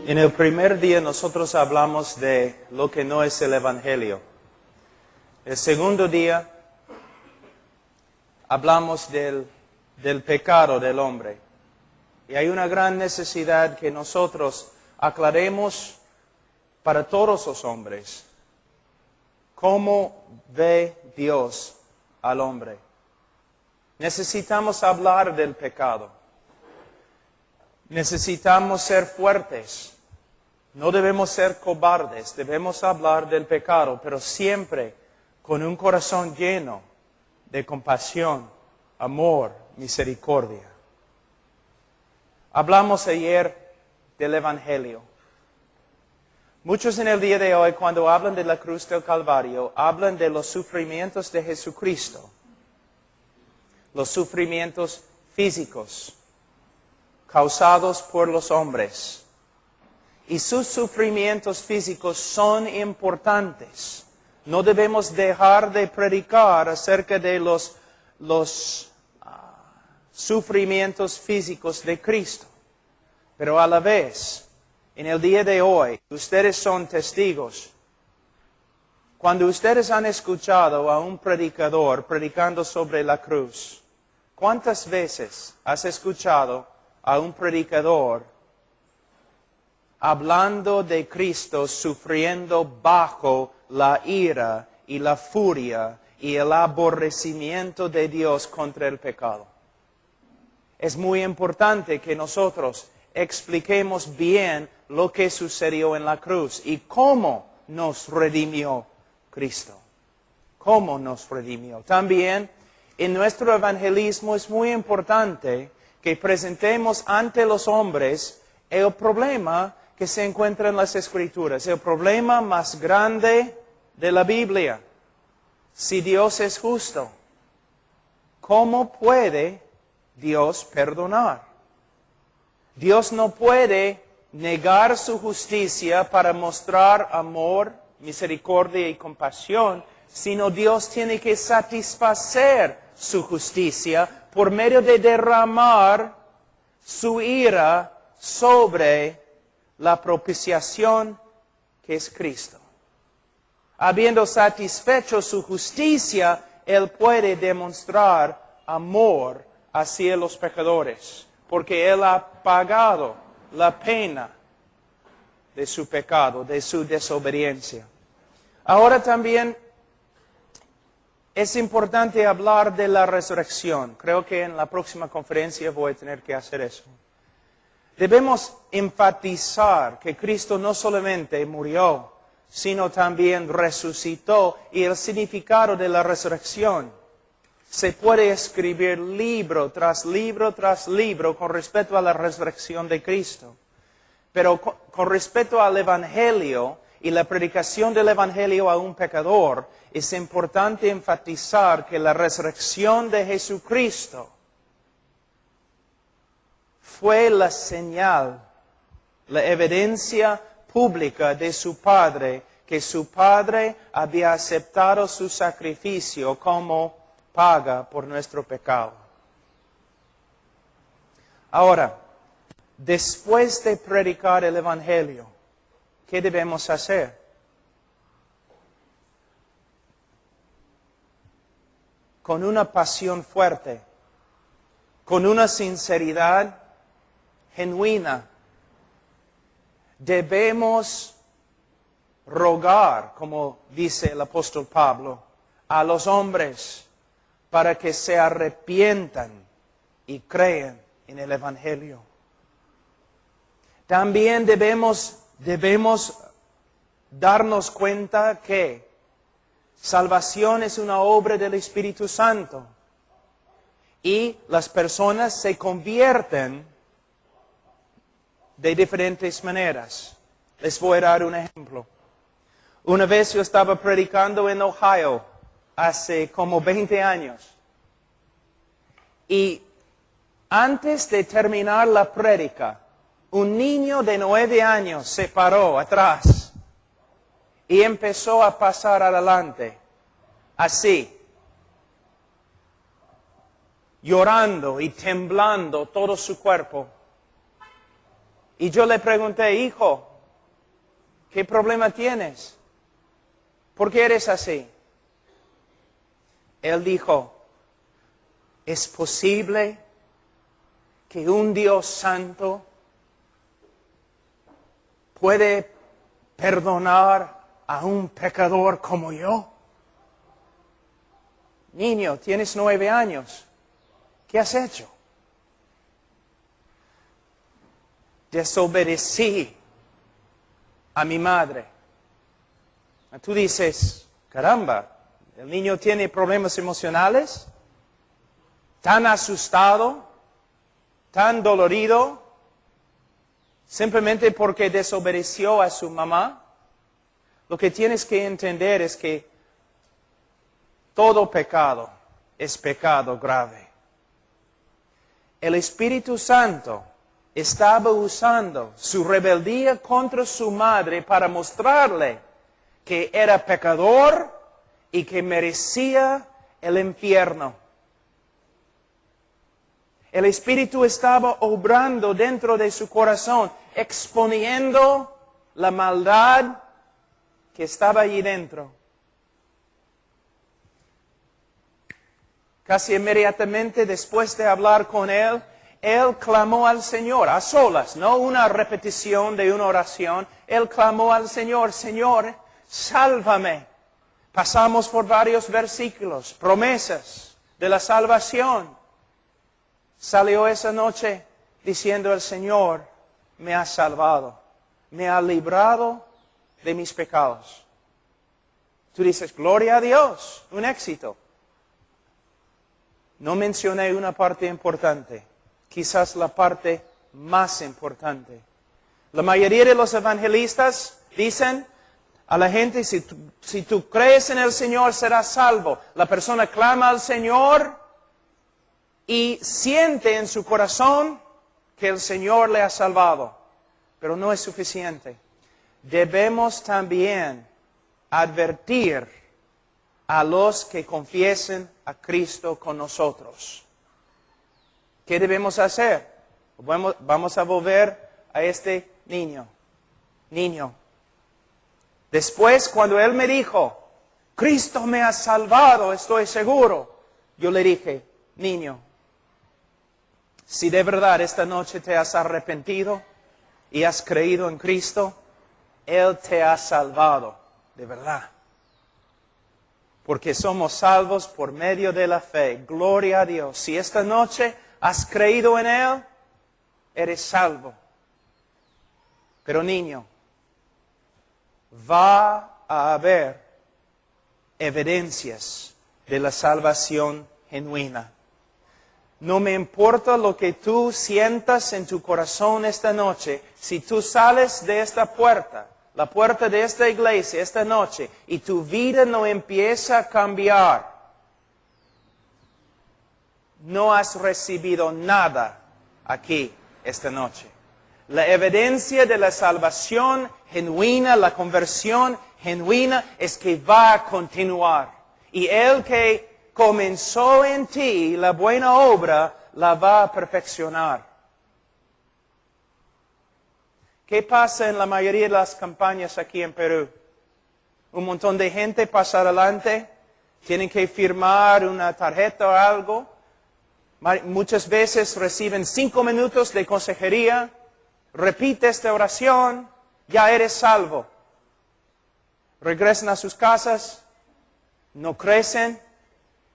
En el primer día nosotros hablamos de lo que no es el Evangelio. El segundo día hablamos del pecado del hombre. Y hay una gran necesidad que nosotros aclaremos para todos los hombres. ¿Cómo ve Dios al hombre? Necesitamos hablar del pecado. Necesitamos ser fuertes. No debemos ser cobardes. Debemos hablar del pecado, pero siempre con un corazón lleno de compasión, amor, misericordia. Hablamos ayer del Evangelio. Muchos en el día de hoy, cuando hablan de la cruz del Calvario, hablan de los sufrimientos de Jesucristo. Los sufrimientos físicos causados por los hombres. Y sus sufrimientos físicos son importantes. No debemos dejar de predicar acerca de los sufrimientos físicos de Cristo. Pero a la vez, en el día de hoy, ustedes son testigos. Cuando ustedes han escuchado a un predicador predicando sobre la cruz, ¿cuántas veces has escuchado a un predicador hablando de Cristo sufriendo bajo la ira y la furia y el aborrecimiento de Dios contra el pecado? Es muy importante que nosotros expliquemos bien lo que sucedió en la cruz y cómo nos redimió Cristo. Cómo nos redimió. También en nuestro evangelismo es muy importante que presentemos ante los hombres el problema que se encuentra en las Escrituras, el problema más grande de la Biblia. Si Dios es justo, ¿cómo puede Dios perdonar? Dios no puede negar su justicia para mostrar amor, misericordia y compasión, sino Dios tiene que satisfacer su justicia por medio de derramar su ira sobre la propiciación que es Cristo. Habiendo satisfecho su justicia, Él puede demostrar amor hacia los pecadores, porque Él ha pagado la pena de su pecado, de su desobediencia. Ahora también es importante hablar de la resurrección. Creo que en la próxima conferencia voy a tener que hacer eso. Debemos enfatizar que Cristo no solamente murió, sino también resucitó, y el significado de la resurrección. Se puede escribir libro tras libro tras libro con respecto a la resurrección de Cristo. Pero con respecto al Evangelio y la predicación del Evangelio a un pecador, es importante enfatizar que la resurrección de Jesucristo fue la señal, la evidencia pública de su Padre, que su Padre había aceptado su sacrificio como paga por nuestro pecado. Ahora, después de predicar el Evangelio, ¿qué debemos hacer? Con una pasión fuerte, con una sinceridad genuina, debemos rogar, como dice el apóstol Pablo, a los hombres para que se arrepientan y crean en el Evangelio. También debemos darnos cuenta que salvación es una obra del Espíritu Santo y las personas se convierten de diferentes maneras. Les voy a dar un ejemplo. Una vez yo estaba predicando en Ohio, hace como 20 años. Y antes de terminar la prédica, un niño de 9 años se paró atrás y empezó a pasar adelante, así, llorando y temblando todo su cuerpo. Y yo le pregunté, hijo, ¿qué problema tienes? ¿Por qué eres así? Él dijo, ¿es posible que un Dios santo puede perdonar a un pecador como yo? Niño, tienes 9 años. ¿Qué has hecho? Desobedecí a mi madre. Tú dices, caramba, el niño tiene problemas emocionales, tan asustado, tan dolorido, simplemente porque desobedeció a su mamá. Lo que tienes que entender es que todo pecado es pecado grave. El Espíritu Santo estaba usando su rebeldía contra su madre para mostrarle que era pecador y que merecía el infierno. El Espíritu estaba obrando dentro de su corazón, exponiendo la maldad que estaba allí dentro. Casi inmediatamente después de hablar con él, él clamó al Señor, a solas, no una repetición de una oración. Él clamó al Señor, Señor, sálvame. Pasamos por varios versículos, promesas de la salvación. Salió esa noche diciendo, el Señor me ha salvado, me ha librado de mis pecados. Tú dices, gloria a Dios, un éxito. No mencioné una parte importante, quizás la parte más importante. La mayoría de los evangelistas dicen a la gente, si tú crees en el Señor serás salvo. La persona clama al Señor y siente en su corazón que el Señor le ha salvado. Pero no es suficiente. Debemos también advertir a los que confiesen a Cristo con nosotros. ¿Qué debemos hacer? Vamos a volver a este niño. Después, cuando él me dijo, Cristo me ha salvado, estoy seguro, yo le dije, niño, si de verdad esta noche te has arrepentido y has creído en Cristo, Él te ha salvado, de verdad. Porque somos salvos por medio de la fe. Gloria a Dios. Si esta noche has creído en Él, eres salvo. Pero niño, va a haber evidencias de la salvación genuina. No me importa lo que tú sientas en tu corazón esta noche, si tú sales de esta puerta, la puerta de esta iglesia esta noche, y tu vida no empieza a cambiar, no has recibido nada aquí esta noche. La evidencia de la salvación genuina, la conversión genuina, es que va a continuar. Y el que comenzó en ti la buena obra, la va a perfeccionar. ¿Qué pasa en la mayoría de las campañas aquí en Perú? Un montón de gente pasa adelante, tienen que firmar una tarjeta o algo. Muchas veces reciben 5 minutos de consejería. Repite esta oración, ya eres salvo. Regresan a sus casas, no crecen,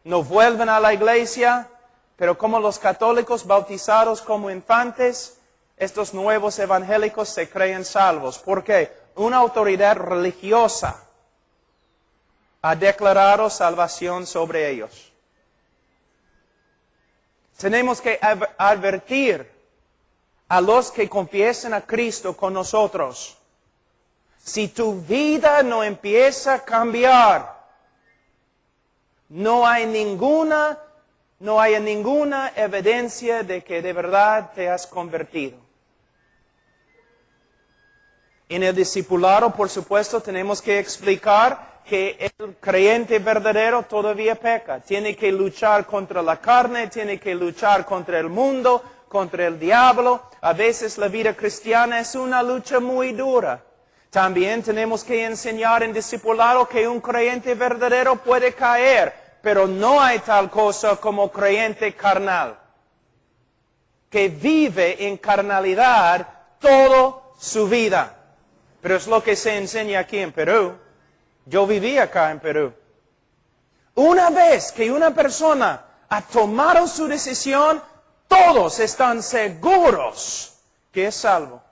no vuelven a la iglesia, pero como los católicos bautizados como infantes, estos nuevos evangélicos se creen salvos. ¿Por qué? Una autoridad religiosa ha declarado salvación sobre ellos. Tenemos que advertir a los que confiesen a Cristo con nosotros. Si tu vida no empieza a cambiar, no hay ninguna evidencia de que de verdad te has convertido. En el discipulado, por supuesto, tenemos que explicar que el creyente verdadero todavía peca. Tiene que luchar contra la carne, tiene que luchar contra el mundo, contra el diablo. A veces la vida cristiana es una lucha muy dura. También tenemos que enseñar en discipulado que un creyente verdadero puede caer, pero no hay tal cosa como creyente carnal, que vive en carnalidad toda su vida. Pero es lo que se enseña aquí en Perú. Yo viví acá en Perú. Una vez que una persona ha tomado su decisión, todos están seguros que es salvo.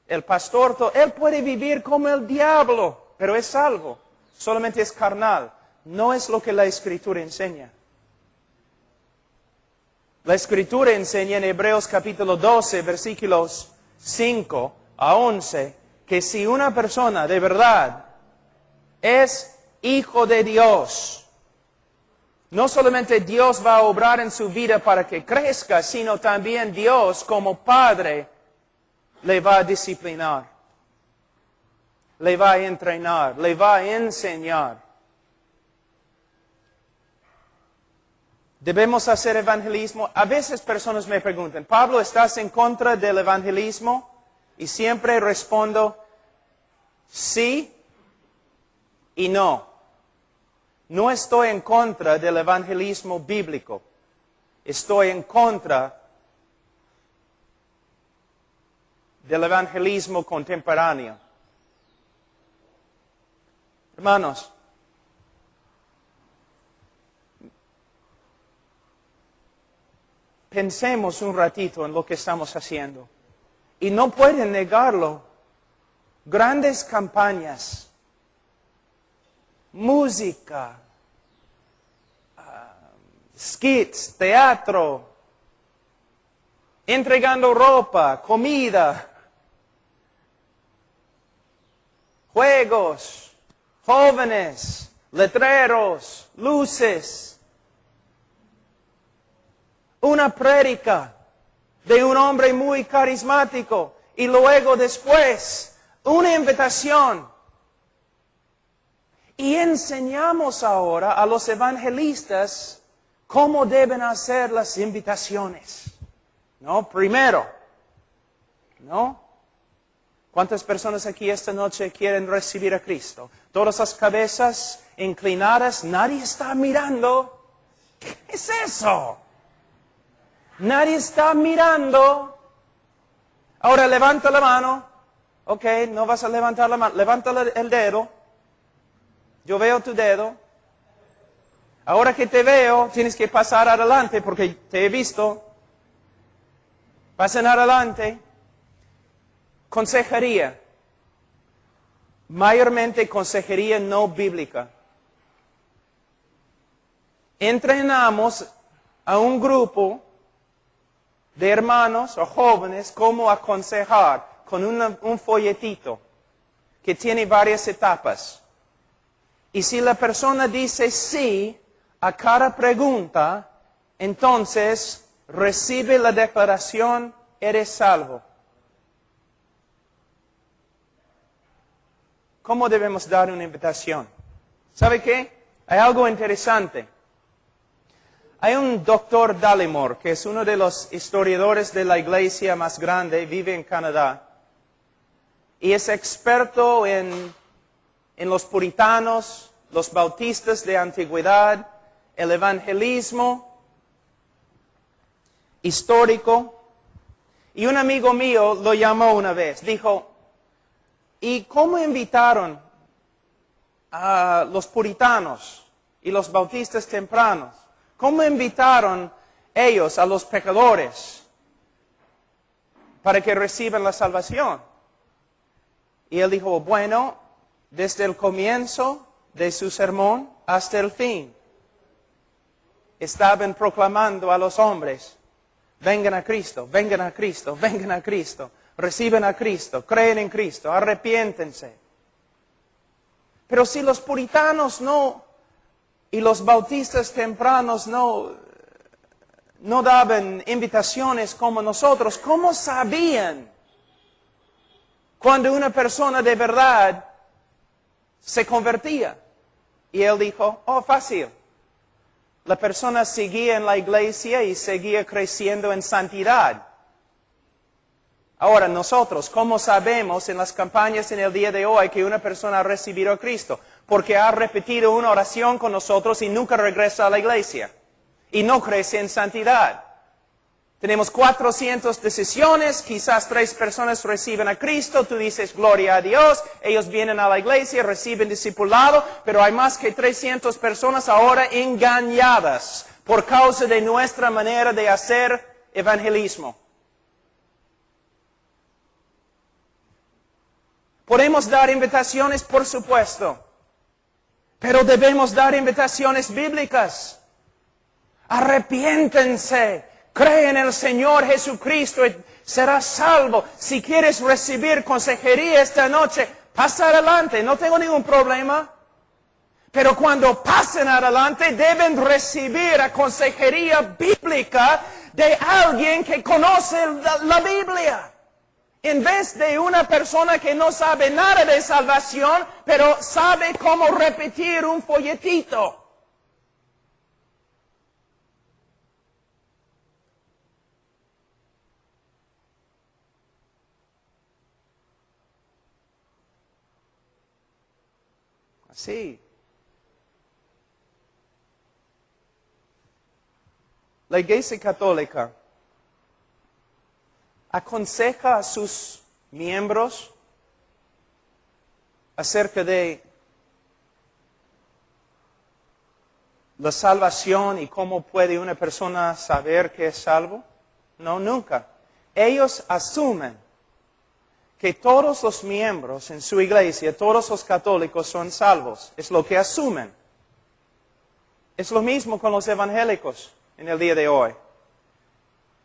El pastor, él puede vivir como el diablo, pero es salvo. Solamente es carnal. No es lo que la Escritura enseña. La Escritura enseña en Hebreos capítulo 12, versículos 5 a 11, que si una persona de verdad es hijo de Dios, no solamente Dios va a obrar en su vida para que crezca, sino también Dios como Padre le va a disciplinar, le va a entrenar, le va a enseñar. ¿Debemos hacer evangelismo? A veces personas me preguntan, Pablo, ¿estás en contra del evangelismo? Y siempre respondo, sí y no. No estoy en contra del evangelismo bíblico. Estoy en contra del evangelismo contemporáneo. Hermanos, pensemos un ratito en lo que estamos haciendo. Y no pueden negarlo. Grandes campañas, música, skits, teatro, entregando ropa, comida, juegos, jóvenes, letreros, luces, una prédica de un hombre muy carismático y luego después una invitación. Y enseñamos ahora a los evangelistas cómo deben hacer las invitaciones. ¿No? Primero, ¿no? ¿Cuántas personas aquí esta noche quieren recibir a Cristo? Todas las cabezas inclinadas, nadie está mirando. ¿Qué es eso? Nadie está mirando. Ahora levanta la mano. Ok, no vas a levantar la mano. Levanta el dedo. Yo veo tu dedo. Ahora que te veo, tienes que pasar adelante porque te he visto. Pasen adelante. Consejería. Mayormente consejería no bíblica. Entrenamos a un grupo de hermanos o jóvenes cómo aconsejar con un folletito que tiene varias etapas. Y si la persona dice sí a cada pregunta, entonces recibe la declaración, eres salvo. ¿Cómo debemos dar una invitación? ¿Sabe qué? Hay algo interesante. Hay un doctor Dallimore, que es uno de los historiadores de la iglesia más grande, vive en Canadá, y es experto en los puritanos, los bautistas de antigüedad, el evangelismo histórico. Y un amigo mío lo llamó una vez, dijo, ¿y cómo invitaron a los puritanos y los bautistas tempranos? ¿Cómo invitaron ellos a los pecadores para que reciban la salvación? Y él dijo, bueno, desde el comienzo de su sermón hasta el fin, estaban proclamando a los hombres, vengan a Cristo, vengan a Cristo, vengan a Cristo, reciben a Cristo, creen en Cristo, arrepiéntense. Pero si los puritanos no, y los bautistas tempranos no daban invitaciones como nosotros, ¿cómo sabían cuando una persona de verdad se convertía? Y él dijo, oh, fácil. la persona seguía en la iglesia y seguía creciendo en santidad. Ahora, nosotros, ¿cómo sabemos en las campañas en el día de hoy que una persona ha recibido a Cristo? Porque ha repetido una oración con nosotros y nunca regresa a la iglesia. Y no crece en santidad. Tenemos 400 decisiones, quizás 3 personas reciben a Cristo, tú dices gloria a Dios, ellos vienen a la iglesia, reciben discipulado, pero hay más que 300 personas ahora engañadas por causa de nuestra manera de hacer evangelismo. Podemos dar invitaciones, por supuesto, pero debemos dar invitaciones bíblicas. Arrepiéntense, cree en el Señor Jesucristo y serás salvo. Si quieres recibir consejería esta noche, pasa adelante, no tengo ningún problema. Pero cuando pasen adelante, deben recibir la consejería bíblica de alguien que conoce la Biblia. En vez de una persona que no sabe nada de salvación, pero sabe cómo repetir un folletito. Así. La Iglesia Católica aconseja a sus miembros acerca de la salvación y cómo puede una persona saber que es salvo. No, nunca. Ellos asumen que todos los miembros en su iglesia, todos los católicos son salvos. Es lo que asumen. Es lo mismo con los evangélicos en el día de hoy.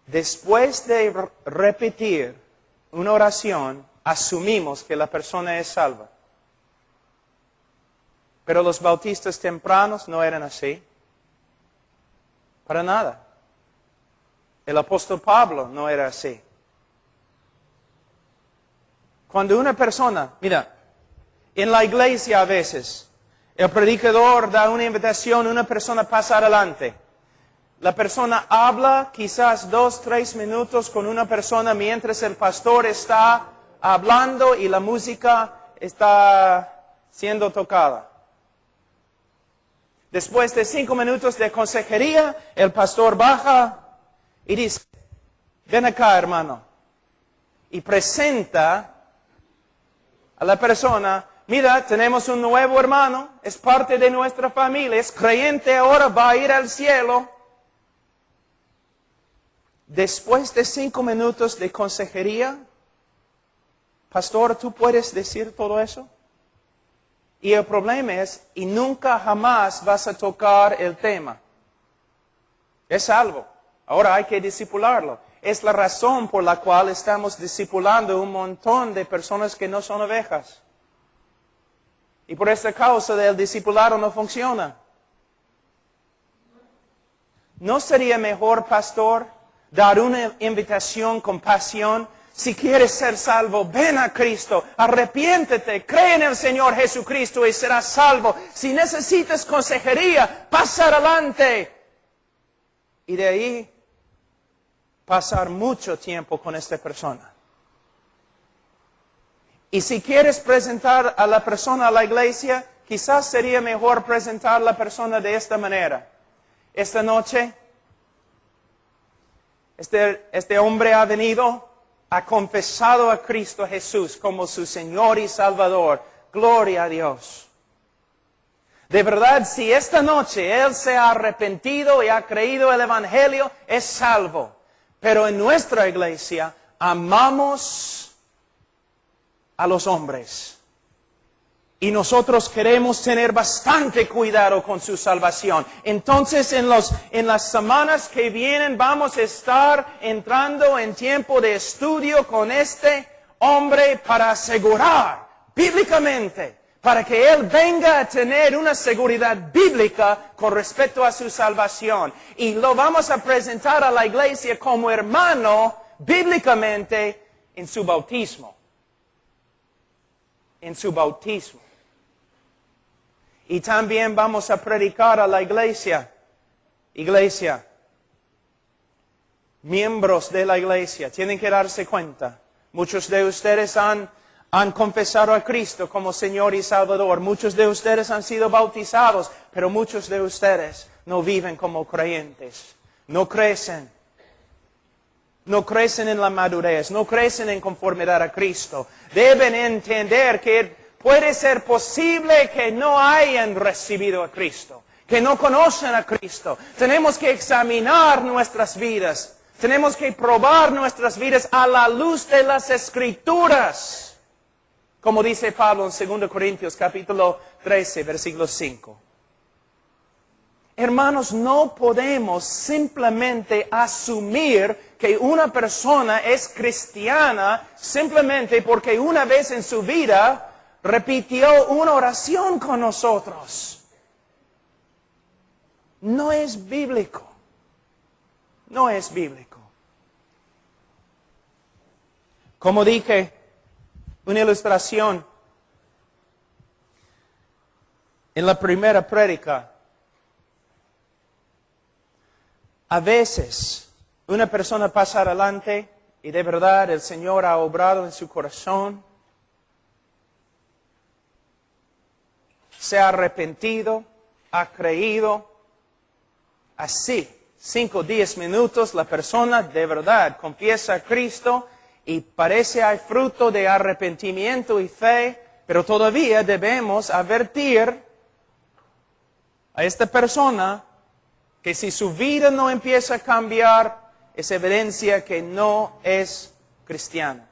Después de repetir una oración, asumimos que la persona es salva. Pero los bautistas tempranos no eran así. Para nada. El apóstol Pablo no era así. Cuando una persona, mira, en la iglesia a veces, el predicador da una invitación, una persona pasa adelante. La persona habla quizás 2, 3 minutos con una persona mientras el pastor está hablando y la música está siendo tocada. Después de 5 minutos de consejería, el pastor baja y dice, ven acá, hermano. Y presenta a la persona, mira, tenemos un nuevo hermano, es parte de nuestra familia, es creyente ahora, va a ir al cielo. Después de 5 minutos de consejería, pastor, ¿tú puedes decir todo eso? Y el problema es, y nunca jamás vas a tocar el tema. Es salvo. Ahora hay que discipularlo. Es la razón por la cual estamos discipulando un montón de personas que no son ovejas. Y por esta causa el discipulado no funciona. ¿No sería mejor, pastor, dar una invitación con pasión? Si quieres ser salvo, ven a Cristo, arrepiéntete, cree en el Señor Jesucristo y serás salvo. Si necesitas consejería, pasa adelante. Y de ahí, pasar mucho tiempo con esta persona. Y si quieres presentar a la persona a la iglesia, quizás sería mejor presentar a la persona de esta manera. Esta noche, este hombre ha venido, ha confesado a Cristo Jesús como su Señor y Salvador. Gloria a Dios. De verdad, si esta noche él se ha arrepentido y ha creído el Evangelio, es salvo. Pero en nuestra iglesia amamos a los hombres. Y nosotros queremos tener bastante cuidado con su salvación. Entonces, en las semanas que vienen vamos a estar entrando en tiempo de estudio con este hombre para asegurar bíblicamente, para que él venga a tener una seguridad bíblica con respecto a su salvación. Y lo vamos a presentar a la iglesia como hermano bíblicamente en su bautismo. En su bautismo. Y también vamos a predicar a la iglesia Iglesia, miembros de la iglesia, tienen que darse cuenta. Muchos de ustedes han confesado a Cristo como Señor y Salvador. Muchos de ustedes han sido bautizados, pero muchos de ustedes no viven como creyentes. No crecen. No crecen en la madurez, no crecen en conformidad a Cristo. Deben entender que puede ser posible que no hayan recibido a Cristo, que no conocen a Cristo. Tenemos que examinar nuestras vidas. Tenemos que probar nuestras vidas a la luz de las Escrituras. Como dice Pablo en 2 Corintios capítulo 13, versículo 5. Hermanos, no podemos simplemente asumir que una persona es cristiana simplemente porque una vez en su vida repitió una oración con nosotros. No es bíblico. No es bíblico. Como dije, una ilustración en la primera prédica. A veces, una persona pasa adelante y de verdad el Señor ha obrado en su corazón. Se ha arrepentido, ha creído. Así, 5 o 10 minutos, la persona de verdad confiesa a Cristo y parece hay fruto de arrepentimiento y fe, pero todavía debemos advertir a esta persona que si su vida no empieza a cambiar, es evidencia que no es cristiana.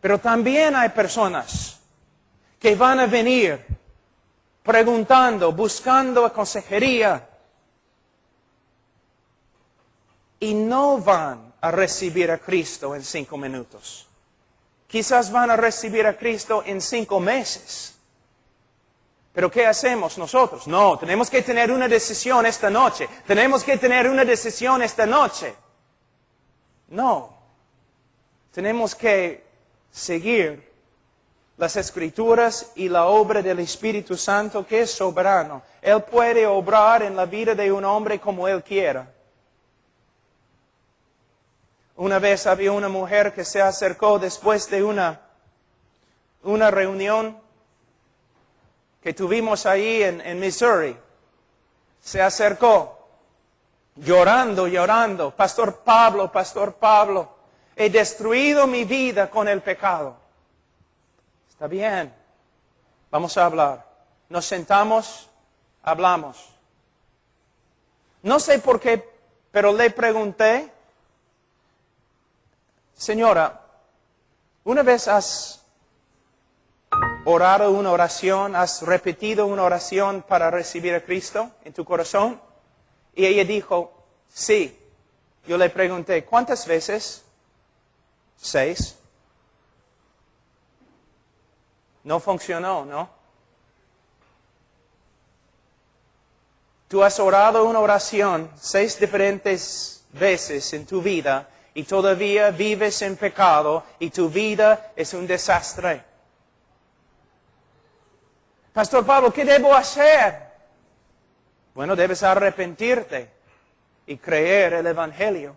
Pero también hay personas que van a venir preguntando, buscando consejería, y no van a recibir a Cristo en 5 minutos. Quizás van a recibir a Cristo en 5 meses. Pero ¿qué hacemos nosotros? No, tenemos que tener una decisión esta noche. Tenemos que tener una decisión esta noche. No. Tenemos que seguir las Escrituras y la obra del Espíritu Santo que es soberano. Él puede obrar en la vida de un hombre como Él quiera. Una vez había una mujer que se acercó después de una reunión que tuvimos ahí en Missouri. Se acercó, llorando. Pastor Pablo, he destruido mi vida con el pecado. Está bien, vamos a hablar. Nos sentamos, hablamos. No sé por qué, pero le pregunté, señora, ¿una vez has orado una oración, has repetido una oración para recibir a Cristo en tu corazón? Y ella dijo, sí. Yo le pregunté, ¿cuántas veces? 6. No funcionó, ¿no? Tú has orado una oración 6 diferentes veces en tu vida y todavía vives en pecado y tu vida es un desastre. Pastor Pablo, ¿qué debo hacer? Bueno, debes arrepentirte y creer el Evangelio.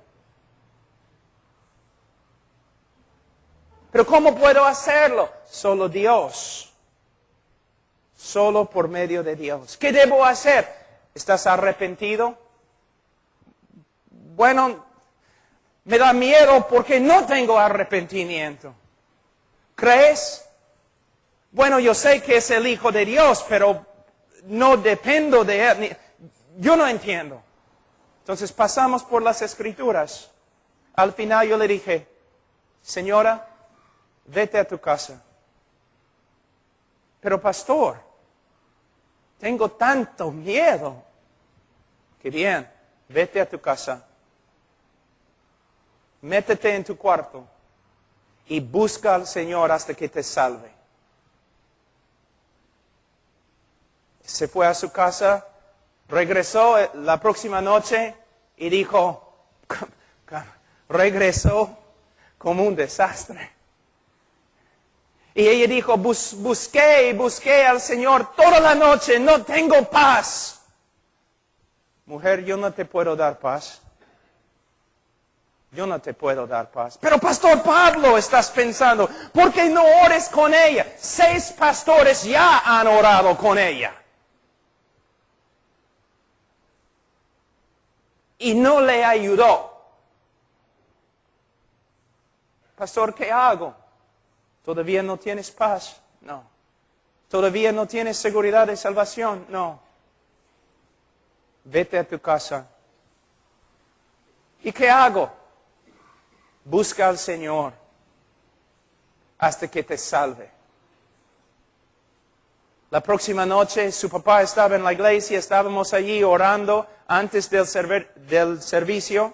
Pero ¿cómo puedo hacerlo? Solo Dios. Solo por medio de Dios. ¿Qué debo hacer? ¿Estás arrepentido? Bueno, me da miedo porque no tengo arrepentimiento. ¿Crees? Bueno, yo sé que es el Hijo de Dios, pero no dependo de Él. Yo no entiendo. Entonces pasamos por las Escrituras. Al final yo le dije, señora, vete a tu casa. Pero pastor, tengo tanto miedo. Que bien, vete a tu casa. Métete en tu cuarto y busca al Señor hasta que te salve. Se fue a su casa, regresó la próxima noche y dijo, regresó como un desastre. Y ella dijo, busqué al Señor toda la noche, no tengo paz. mujer, yo no te puedo dar paz. Yo no te puedo dar paz. Pero Pastor Pablo, estás pensando, ¿por qué no ores con ella? 6 pastores ya han orado con ella. Y no le ayudó. Pastor, ¿qué hago? ¿Todavía no tienes paz? No. ¿Todavía no tienes seguridad de salvación? No. Vete a tu casa. ¿Y qué hago? Busca al Señor hasta que te salve. La próxima noche su papá estaba en la iglesia, estábamos allí orando antes del servicio,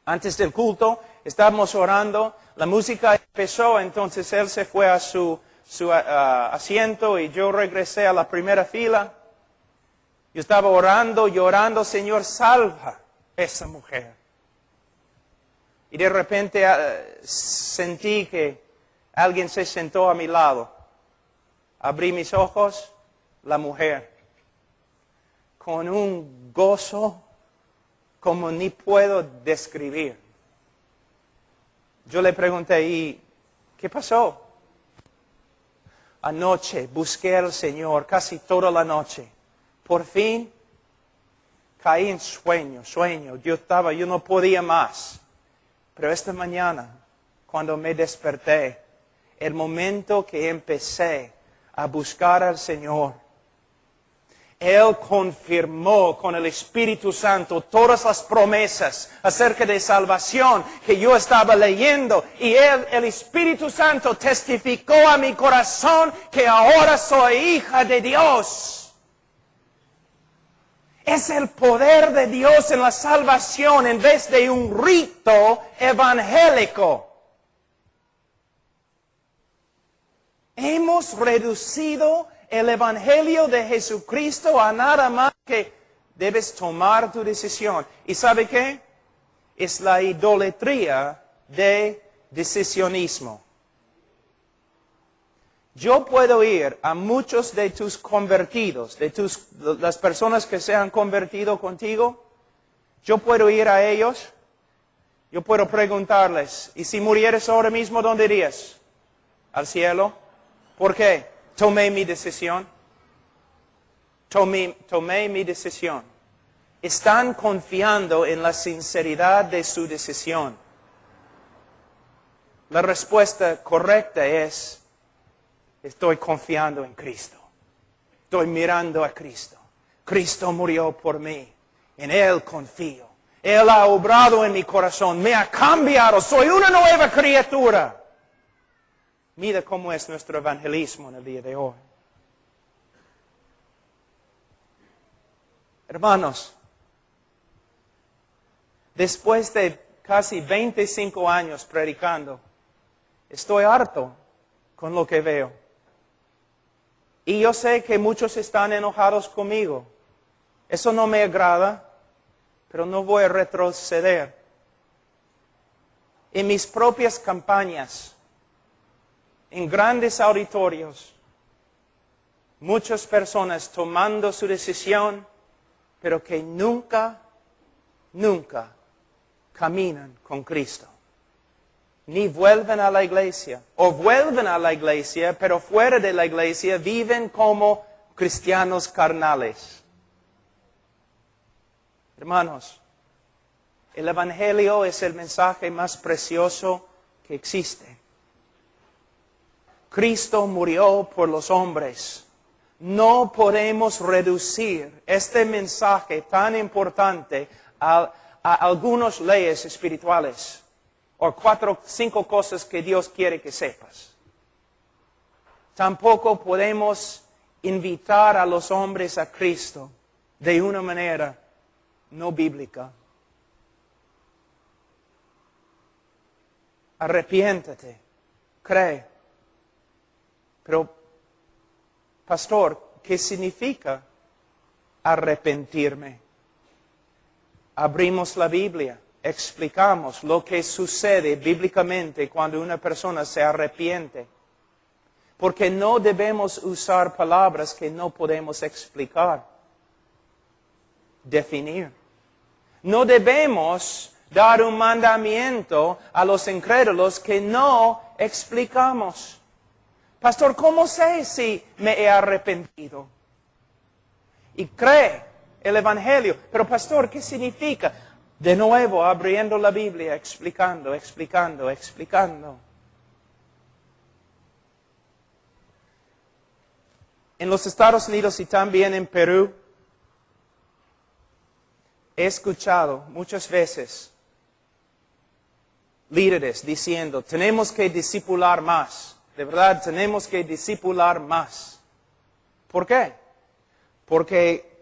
antes del culto, estábamos orando, la música empezó, entonces él se fue a su asiento y yo regresé a la primera fila. Yo estaba orando, llorando, Señor, salva esa mujer. Y de repente sentí que alguien se sentó a mi lado. Abrí mis ojos, la mujer, con un gozo como ni puedo describir. Yo le pregunté, ¿y qué pasó? Anoche busqué al Señor casi toda la noche. Por fin caí en sueño. Yo no podía más. Pero esta mañana, cuando me desperté, el momento que empecé a buscar al Señor, Él confirmó con el Espíritu Santo todas las promesas acerca de salvación que yo estaba leyendo. Y el Espíritu Santo testificó a mi corazón que ahora soy hija de Dios. Es el poder de Dios en la salvación en vez de un rito evangélico. Hemos reducido el Evangelio de Jesucristo a nada más que debes tomar tu decisión. ¿Y sabe qué? Es la idolatría de decisionismo. Yo puedo ir a muchos de tus convertidos, las personas que se han convertido contigo. Yo puedo ir a ellos. Yo puedo preguntarles, ¿y si murieres ahora mismo, dónde irías? ¿Al cielo? ¿Por qué? Tomé mi decisión. Tomé mi decisión. Están confiando en la sinceridad de su decisión. La respuesta correcta es, estoy confiando en Cristo. Estoy mirando a Cristo. Cristo murió por mí. En Él confío. Él ha obrado en mi corazón. Me ha cambiado. Soy una nueva criatura. Mira cómo es nuestro evangelismo en el día de hoy. Hermanos, después de casi 25 años predicando, estoy harto con lo que veo. Y yo sé que muchos están enojados conmigo. Eso no me agrada, pero no voy a retroceder. En mis propias campañas, en grandes auditorios, muchas personas tomando su decisión, pero que nunca caminan con Cristo. Ni vuelven a la iglesia, o vuelven a la iglesia, pero fuera de la iglesia viven como cristianos carnales. Hermanos, el Evangelio es el mensaje más precioso que existe. Cristo murió por los hombres. No podemos reducir este mensaje tan importante a algunas leyes espirituales. O 4 o 5 cosas que Dios quiere que sepas. Tampoco podemos invitar a los hombres a Cristo de una manera no bíblica. Arrepiéntate, cree. Pero, pastor, ¿qué significa arrepentirme? Abrimos la Biblia. Explicamos lo que sucede bíblicamente cuando una persona se arrepiente. Porque no debemos usar palabras que no podemos explicar. definir. No debemos dar un mandamiento a los incrédulos que no explicamos. Pastor, ¿cómo sé si me he arrepentido? Y cree el Evangelio. Pero pastor, ¿qué significa? De nuevo, abriendo la Biblia, explicando. En los Estados Unidos y también en Perú, he escuchado muchas veces líderes diciendo, tenemos que discipular más. De verdad, tenemos que discipular más. ¿Por qué? Porque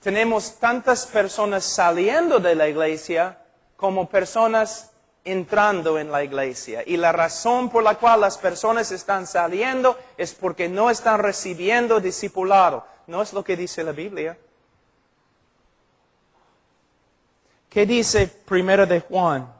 tenemos tantas personas saliendo de la iglesia como personas entrando en la iglesia. Y la razón por la cual las personas están saliendo es porque no están recibiendo discipulado. No es lo que dice la Biblia. ¿Qué dice Primera de Juan?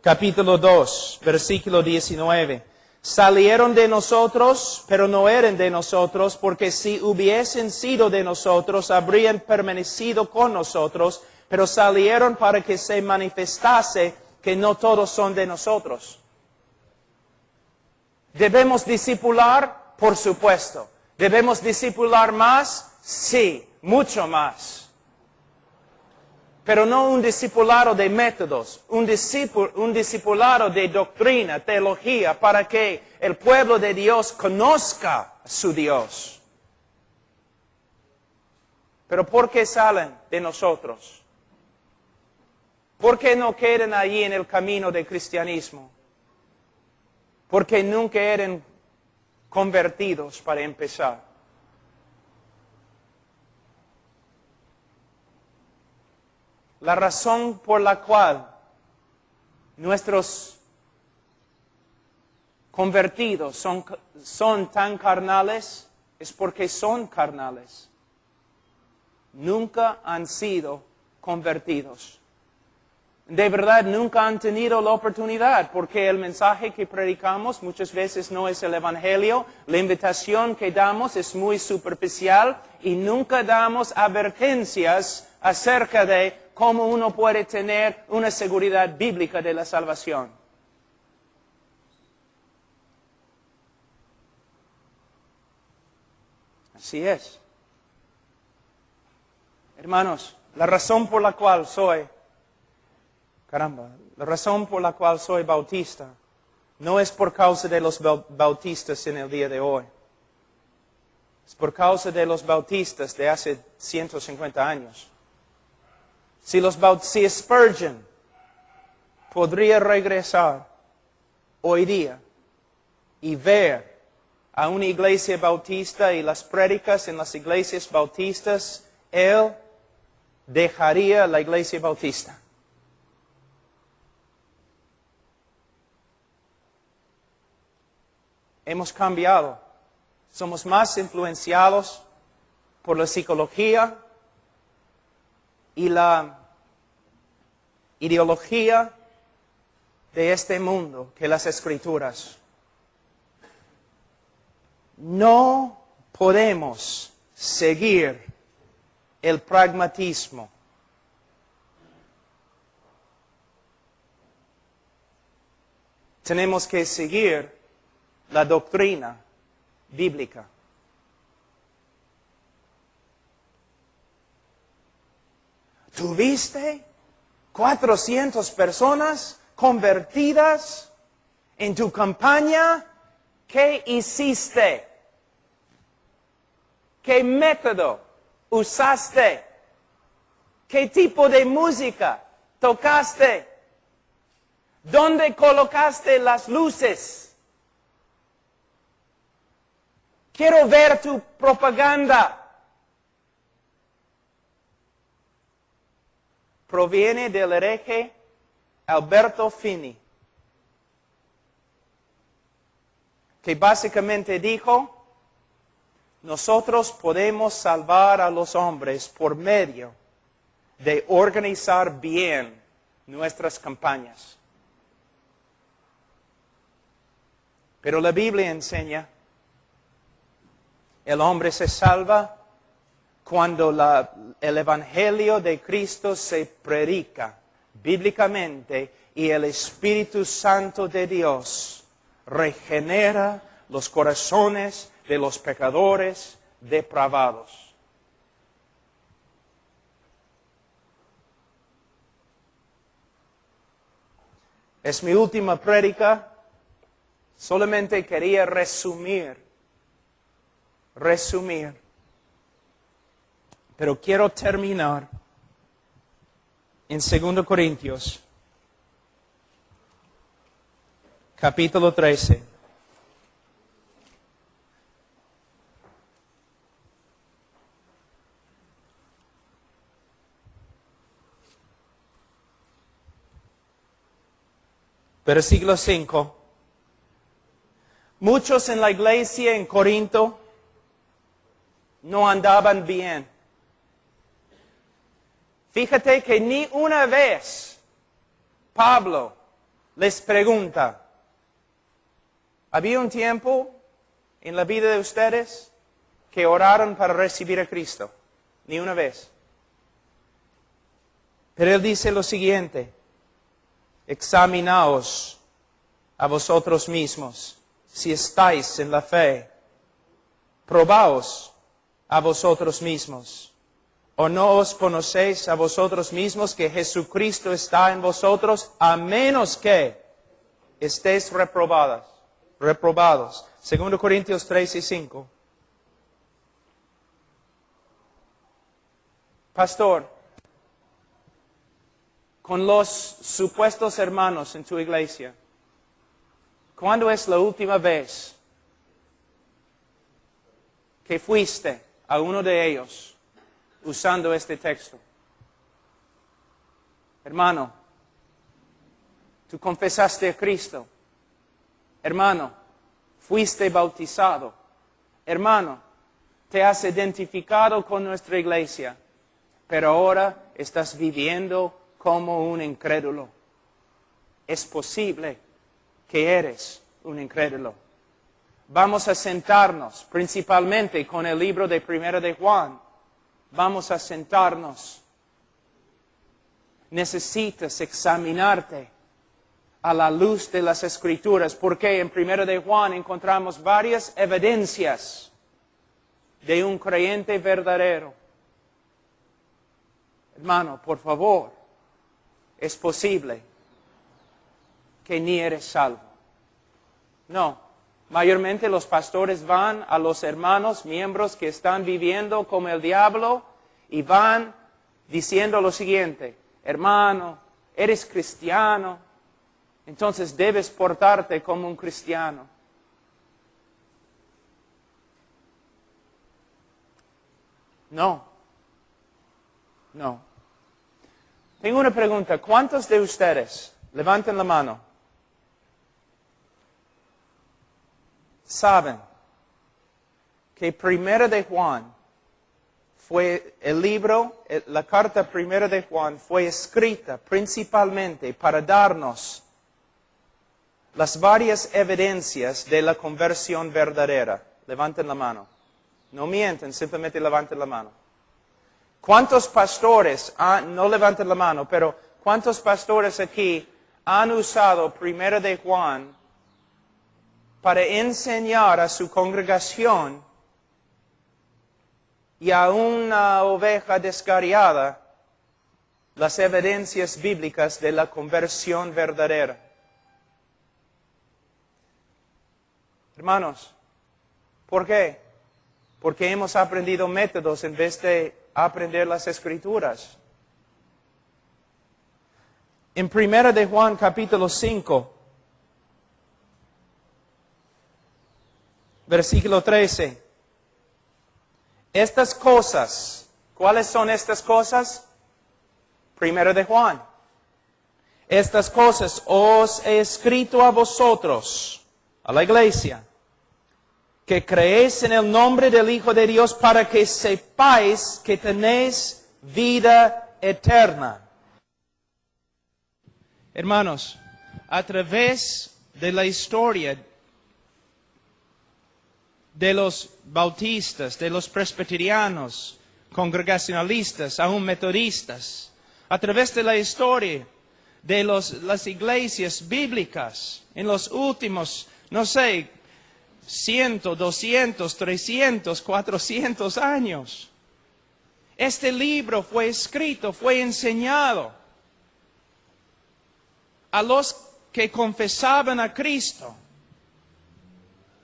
Capítulo 2, versículo 19. Salieron de nosotros, pero no eran de nosotros, porque si hubiesen sido de nosotros, habrían permanecido con nosotros, pero salieron para que se manifestase que no todos son de nosotros. ¿Debemos discipular? Por supuesto. ¿Debemos discipular más? Sí, mucho más. Pero no un discipulado de métodos, un discipulado de doctrina, teología, para que el pueblo de Dios conozca a su Dios. Pero ¿por qué salen de nosotros? ¿Por qué no quedan allí en el camino del cristianismo? Porque nunca eran convertidos para empezar. La razón por la cual nuestros convertidos son tan carnales es porque son carnales. Nunca han sido convertidos. De verdad, nunca han tenido la oportunidad, porque el mensaje que predicamos muchas veces no es el Evangelio. La invitación que damos es muy superficial y nunca damos advertencias acerca de cómo uno puede tener una seguridad bíblica de la salvación. Así es. Hermanos, la razón por la cual soy bautista no es por causa de los bautistas en el día de hoy. Es por causa de los bautistas de hace 150 años. Si Spurgeon podría regresar hoy día y ver a una iglesia bautista y las prédicas en las iglesias bautistas, él dejaría la iglesia bautista. Hemos cambiado. Somos más influenciados por la psicología y la ideología de este mundo que las Escrituras. No podemos seguir el pragmatismo. Tenemos que seguir la doctrina bíblica. ¿Tuviste 400 personas convertidas en tu campaña? ¿Qué hiciste? ¿Qué método usaste? ¿Qué tipo de música tocaste? ¿Dónde colocaste las luces? Quiero ver tu propaganda. Proviene del hereje Alberto Finney, que básicamente dijo, nosotros podemos salvar a los hombres por medio de organizar bien nuestras campañas. Pero la Biblia enseña El hombre se salva cuando el Evangelio de Cristo se predica bíblicamente y el Espíritu Santo de Dios regenera los corazones de los pecadores depravados. Es mi última prédica. Solamente quería resumir. Pero quiero terminar en 2 Corintios, capítulo 13. Versículo 5. Muchos en la iglesia en Corinto no andaban bien. Fíjate que ni una vez Pablo les pregunta, ¿había un tiempo en la vida de ustedes que oraron para recibir a Cristo? Ni una vez. Pero él dice lo siguiente: examinaos a vosotros mismos si estáis en la fe. Probaos a vosotros mismos. ¿O no os conocéis a vosotros mismos que Jesucristo está en vosotros, a menos que estéis reprobados? 2 Corintios 3 y 5. Pastor, con los supuestos hermanos en tu iglesia, ¿cuándo es la última vez que fuiste a uno de ellos usando este texto? Hermano, tú confesaste a Cristo. Hermano, fuiste bautizado. Hermano, te has identificado con nuestra iglesia, pero ahora estás viviendo como un incrédulo. Es posible que eres un incrédulo. Vamos a sentarnos principalmente con el libro de 1 de Juan. Vamos a sentarnos. Necesitas examinarte a la luz de las Escrituras, porque en 1 de Juan encontramos varias evidencias de un creyente verdadero. Hermano, por favor, es posible que ni eres salvo. No. Mayormente los pastores van a los hermanos, miembros que están viviendo como el diablo, y van diciendo lo siguiente: hermano, eres cristiano, entonces debes portarte como un cristiano. No. Tengo una pregunta. ¿Cuántos de ustedes, levanten la mano, saben que 1 de Juan fue el libro, la carta 1 de Juan fue escrita principalmente para darnos las varias evidencias de la conversión verdadera? Levanten la mano. No mienten, simplemente levanten la mano. ¿Cuántos pastores, no levanten la mano, pero cuántos pastores aquí han usado 1 de Juan para enseñar a su congregación y a una oveja descarriada las evidencias bíblicas de la conversión verdadera? Hermanos, ¿por qué? Porque hemos aprendido métodos en vez de aprender las Escrituras. En 1 de Juan capítulo 5, versículo 13. Estas cosas, ¿cuáles son estas cosas? 1 de Juan. Estas cosas os he escrito a vosotros, a la iglesia, que creéis en el nombre del Hijo de Dios, para que sepáis que tenéis vida eterna. Hermanos, a través de la historia de los bautistas, de los presbiterianos, congregacionalistas, aún metodistas, a través de la historia de las iglesias bíblicas en los últimos, 100, 200, 300, 400 años. Este libro fue escrito, fue enseñado a los que confesaban a Cristo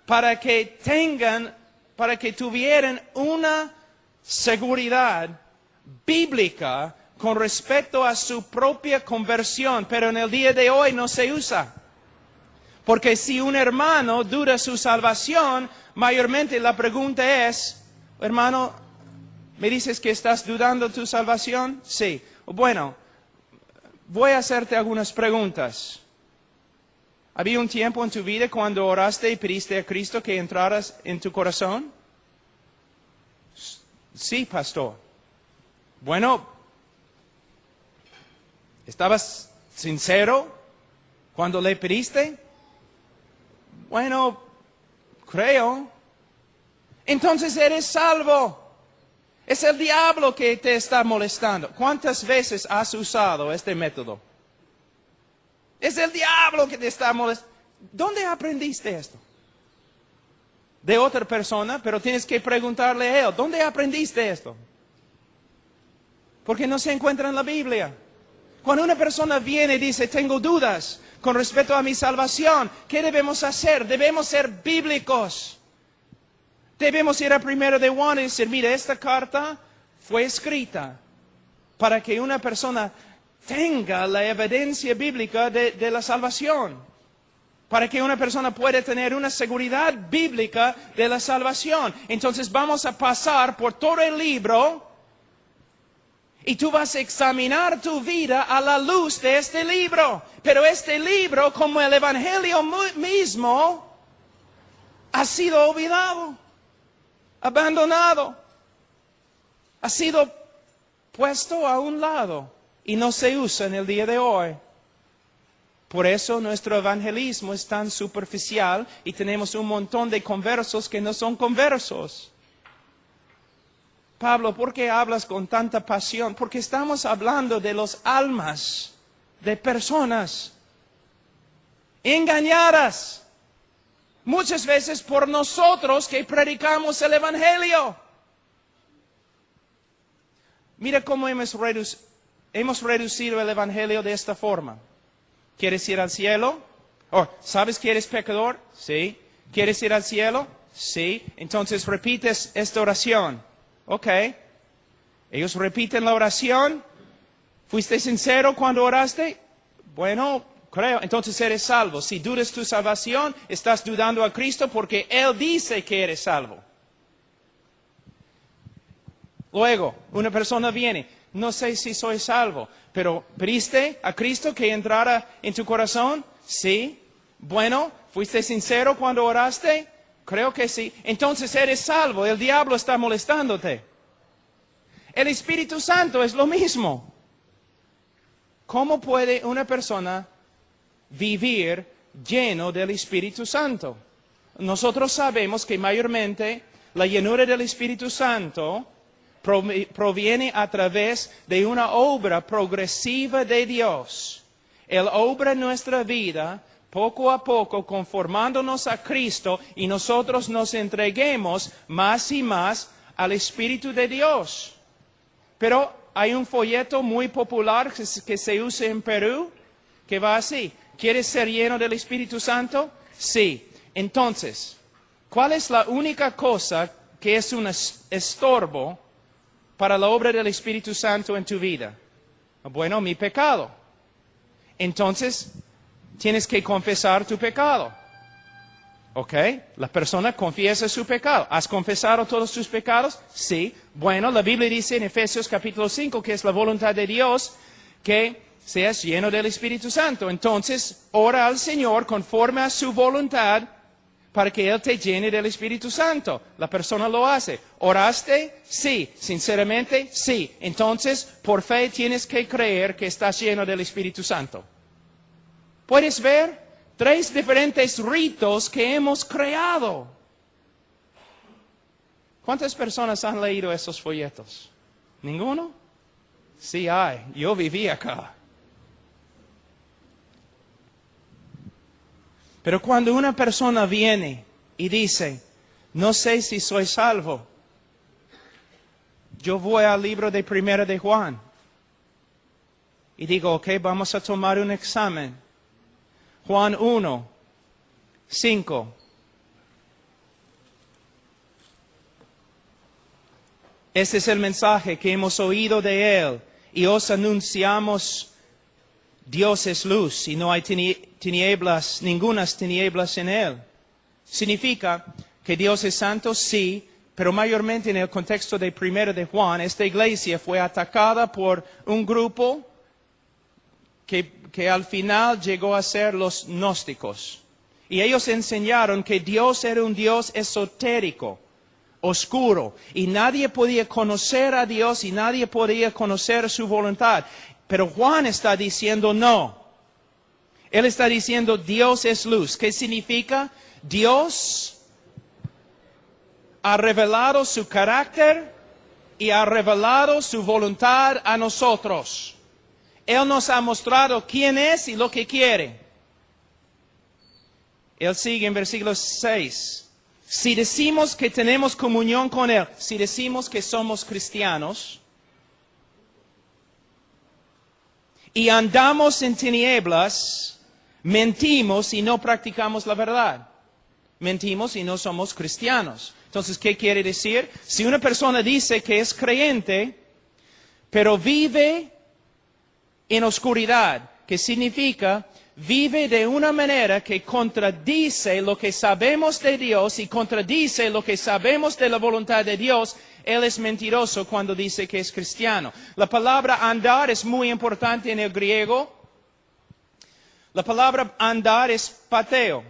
para que tuvieran una seguridad bíblica con respecto a su propia conversión, pero en el día de hoy no se usa. Porque si un hermano duda su salvación, mayormente la pregunta es, hermano, ¿me dices que estás dudando tu salvación? Sí. Bueno, voy a hacerte algunas preguntas. ¿Había un tiempo en tu vida cuando oraste y pediste a Cristo que entraras en tu corazón? Sí, pastor. Bueno, ¿estabas sincero cuando le pediste? Bueno, creo. Entonces eres salvo. Es el diablo que te está molestando. ¿Cuántas veces has usado este método? Es el diablo que te está molestando. ¿Dónde aprendiste esto? De otra persona, pero tienes que preguntarle a él, ¿dónde aprendiste esto? Porque no se encuentra en la Biblia. Cuando una persona viene y dice, tengo dudas con respecto a mi salvación, ¿qué debemos hacer? Debemos ser bíblicos. Debemos ir a 1 de Juan y decir, mira, esta carta fue escrita para que una persona tenga la evidencia bíblica de la salvación. Para que una persona pueda tener una seguridad bíblica de la salvación. Entonces vamos a pasar por todo el libro y tú vas a examinar tu vida a la luz de este libro. Pero este libro, como el Evangelio mismo, ha sido olvidado, abandonado, ha sido puesto a un lado y no se usa en el día de hoy. Por eso nuestro evangelismo es tan superficial y tenemos un montón de conversos que no son conversos. Pablo, ¿por qué hablas con tanta pasión? Porque estamos hablando de los almas de personas engañadas, muchas veces por nosotros que predicamos el evangelio. Mira cómo hemos reducido el evangelio de esta forma. ¿Quieres ir al cielo? ¿Sabes que eres pecador? Sí. ¿Quieres ir al cielo? Sí. Entonces repites esta oración. Ok. Ellos repiten la oración. ¿Fuiste sincero cuando oraste? Bueno, creo. Entonces eres salvo. Si dudas tu salvación, estás dudando a Cristo porque Él dice que eres salvo. Luego, una persona viene. No sé si soy salvo, pero ¿pediste a Cristo que entrara en tu corazón? Sí. Bueno, ¿fuiste sincero cuando oraste? Creo que sí. Entonces eres salvo. El diablo está molestándote. El Espíritu Santo es lo mismo. ¿Cómo puede una persona vivir lleno del Espíritu Santo? Nosotros sabemos que mayormente la llenura del Espíritu Santo proviene a través de una obra progresiva de Dios. Él obra en nuestra vida poco a poco conformándonos a Cristo y nosotros nos entreguemos más y más al Espíritu de Dios. Pero hay un folleto muy popular que se usa en Perú que va así. ¿Quieres ser lleno del Espíritu Santo? Sí. Entonces, ¿cuál es la única cosa que es un estorbo para la obra del Espíritu Santo en tu vida? Bueno, mi pecado. Entonces, tienes que confesar tu pecado. ¿Ok? La persona confiesa su pecado. ¿Has confesado todos tus pecados? Sí. Bueno, la Biblia dice en Efesios capítulo 5 que es la voluntad de Dios que seas lleno del Espíritu Santo. Entonces, ora al Señor conforme a su voluntad para que Él te llene del Espíritu Santo. La persona lo hace. ¿Oraste? Sí. ¿Sinceramente? Sí. Entonces, por fe tienes que creer que estás lleno del Espíritu Santo. ¿Puedes ver? 3 diferentes ritos que hemos creado. ¿Cuántas personas han leído esos folletos? ¿Ninguno? Sí hay. Yo viví acá. Pero cuando una persona viene y dice, no sé si soy salvo, yo voy al libro de Primera de Juan y digo, ok, vamos a tomar un examen. Juan 1, 5. Este es el mensaje que hemos oído de Él y os anunciamos. Dios es luz y no hay tinieblas, ningunas tinieblas en Él. Significa que Dios es santo, sí, pero mayormente en el contexto de Primera de Juan, esta iglesia fue atacada por un grupo que al final llegó a ser los gnósticos. Y ellos enseñaron que Dios era un Dios esotérico, oscuro, y nadie podía conocer a Dios y nadie podía conocer su voluntad. Pero Juan está diciendo no. Él está diciendo Dios es luz. ¿Qué significa? Dios ha revelado su carácter y ha revelado su voluntad a nosotros. Él nos ha mostrado quién es y lo que quiere. Él sigue en versículo 6. Si decimos que tenemos comunión con Él, si decimos que somos cristianos, y andamos en tinieblas, mentimos y no practicamos la verdad. Mentimos y no somos cristianos. Entonces, ¿qué quiere decir? Si una persona dice que es creyente, pero vive en oscuridad, ¿qué significa? Vive de una manera que contradice lo que sabemos de Dios y contradice lo que sabemos de la voluntad de Dios. Él es mentiroso cuando dice que es cristiano. La palabra andar es muy importante en el griego. La palabra andar es pateo.